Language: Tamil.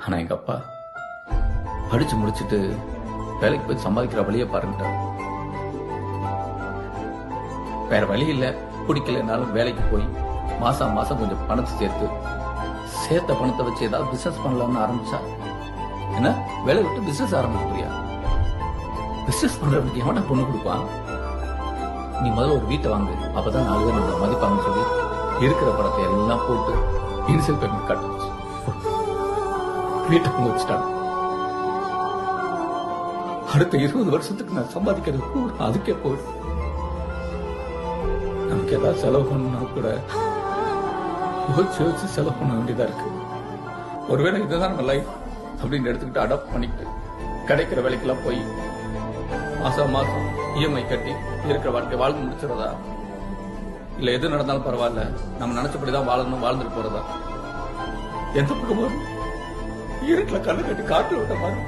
ஆனா எங்க அப்பா படிச்சு முடிச்சுட்டு வேலைக்கு போய் சம்பாதிக்கிற வழியை பாருங்க. வேற வழி இல்ல, பிடிக்கலனாலும் வேலைக்கு போய் மாசம் மாசம் கொஞ்சம் பணத்தை சேர்த்த பணத்தை வச்சு ஏதாவது பிசினஸ் பண்ணலாம்னு ஆரம்பிச்சா என்ன வேலை விட்டு பிசினஸ் ஆரம்பிக்கிறியா? பிசினஸ் பண்றவனுக்கு எவனா பொண்ணு கொடுப்பான்? நீ முதல்ல ஒரு வீட்டை வாங்கு, அப்பதான் 4 பேர் நம்மள மதிப்பாங்கன்னு சொல்லி இருக்கிற படத்தை எல்லாம் போட்டு இனிஷியல் பேமெண்ட் கட்ட வச்சு வீட்டை கொண்டு வச்சுட்டாங்க. அடுத்த 20 வருஷத்துக்கு நான் சம்பாதிக்கிறது கூட அதுக்கே போயிடும். நமக்கு ஏதாவது செலவு பண்ணா கூட யோசிச்சு செலவு பண்ண வேண்டியதா இருக்கு. ஒருவேளை இதுதான் நம்ம லைஃப் அப்படின்னு எடுத்துக்கிட்டு அடாப்ட் பண்ணிக்கிட்டு கிடைக்கிற வேலைக்கெல்லாம் போய் மாசம் மாசம் இஎம்ஐ கட்டி இருக்கிற வாழ்க்கை வாழ்ந்து முடிச்சிடறதா, இல்ல எது நடந்தாலும் பரவாயில்ல நம்ம நினைச்சபடிதான் வாழணும் வாழ்ந்துட்டு போறதா? எந்த பக்கமும் இருட்டுல கண்ணு கட்டி காட்டு விட்ட மாதிரி